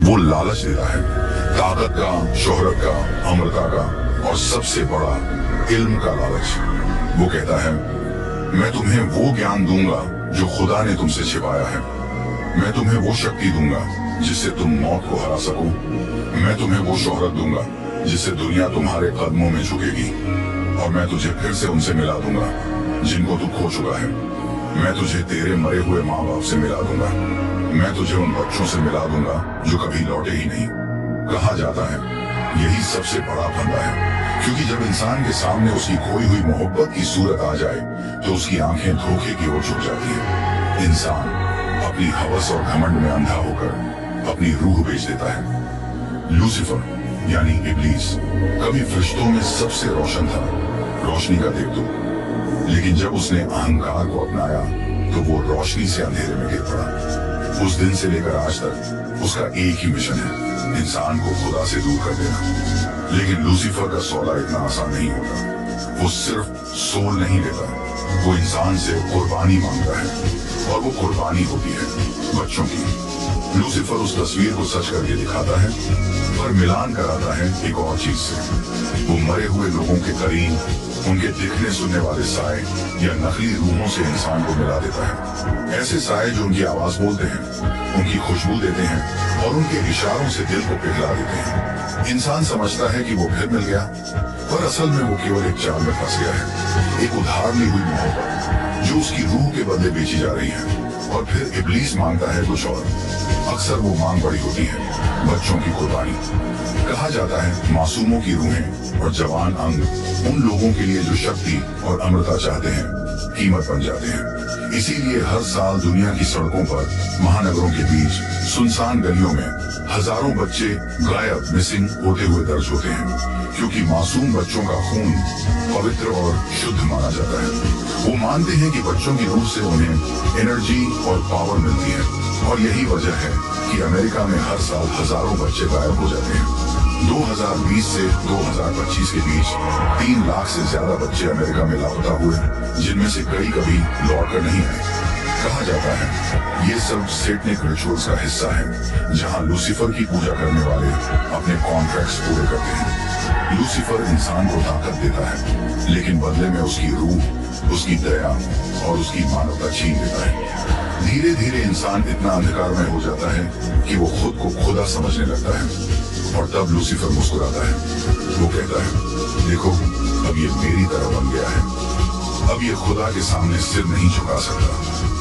वो लालच देता है, ताकत का, शोहरत का, अमरता का और सबसे बड़ा इल्म का लालच। वो कहता है, मैं तुम्हें वो ज्ञान दूंगा जो खुदा ने तुमसे छिपाया है। मैं तुम्हें वो शक्ति दूंगा जिससे तुम मौत को हरा सको। मैं तुम्हें वो शोहरत दूंगा जिससे दुनिया तुम्हारे कदमों में झुकेगी। और मैं तुझे फिर से उनसे मिला दूंगा जिनको तू खो चुका है। मैं तुझे तेरे मरे हुए माँ बाप से मिला दूंगा। मैं तुझे उन बच्चों से मिला दूंगा जो कभी लौटे ही नहीं। कहा जाता है यही सबसे बड़ा फंदा है, क्योंकि जब इंसान के सामने उसकी खोई हुई मोहब्बत की सूरत आ जाए तो उसकी आंखें धोखे की ओर झुक जाती हैं। इंसान अपनी हवस और घमंड में अंधा होकर अपनी रूह बेच देता है। लूसीफर यानी इब्लीस कभी फरिश्तों में सबसे रोशन था, रोशनी का देवदूत। लेकिन जब उसने अहंकार को अपनाया तो वो रोशनी से अंधेरे में गिर पड़ा। उस दिन से लेकर आज तक उसका एक ही मिशन है, इंसान को खुदा से दूर कर देना। लेकिन लूसीफर का सौदा इतना आसान नहीं होता। वो सिर्फ सोल नहीं लेता, वो इंसान से कुर्बानी मांगता है, और वो कुर्बानी होती है बच्चों की। लूसीफर उस तस्वीर को सच करके दिखाता है, पर मिलान कराता है एक और चीज से। वो मरे हुए लोगों के करीब उनके दिखने सुनने वाले साए या नकली रूहों से इंसान को मिला देता है। ऐसे साए जो उनकी आवाज बोलते हैं, उनकी खुशबू देते हैं और उनके इशारों से दिल को पिघला देते हैं। इंसान समझता है कि वो फिर मिल गया, पर असल में वो केवल एक चाल में फंस गया है, एक उधार ली हुई मोहब्बत जो उसकी रूह के बदले बेची जा रही है। और फिर इब्लीस मांगता है कुछ और। अक्सर वो मांग बड़ी होती है, बच्चों की कुर्बानी। कहा जाता है मासूमों की रूहें और जवान अंग उन लोगों के लिए जो शक्ति और अमरता चाहते हैं कीमत बन जाते हैं। इसीलिए हर साल दुनिया की सड़कों पर, महानगरों के बीच, सुनसान गलियों में हजारों बच्चे गायब, मिसिंग होते हुए दर्ज होते हैं, क्योंकि मासूम बच्चों का खून पवित्र और शुद्ध माना जाता है। वो मानते हैं कि बच्चों की रूह से उन्हें एनर्जी और पावर मिलती है, और यही वजह है कि अमेरिका में हर साल हजारों बच्चे गायब हो जाते हैं। 2020 से 2025 के बीच 3 लाख से ज्यादा बच्चे अमेरिका में लापता हुए, जिनमें से कई कभी लौट कर नहीं आए। कहा जाता है ये सब सैटेनिक रिचुअल्स का हिस्सा है, जहां लूसीफर की पूजा करने वाले अपने कॉन्ट्रैक्ट्स पूरे करते हैं। लूसीफर इंसान को ताकत देता है, लेकिन बदले में उसकी रूह, उसकी दया और उसकी मानवता छीन लेता है। धीरे धीरे इंसान इतना अंधकार में हो जाता है कि वो खुद को खुदा समझने लगता है। और तब लूसीफर मुस्कुराता है। वो कहता है, देखो अब ये मेरी तरह बन गया है, अब ये खुदा के सामने सिर नहीं झुका सकता।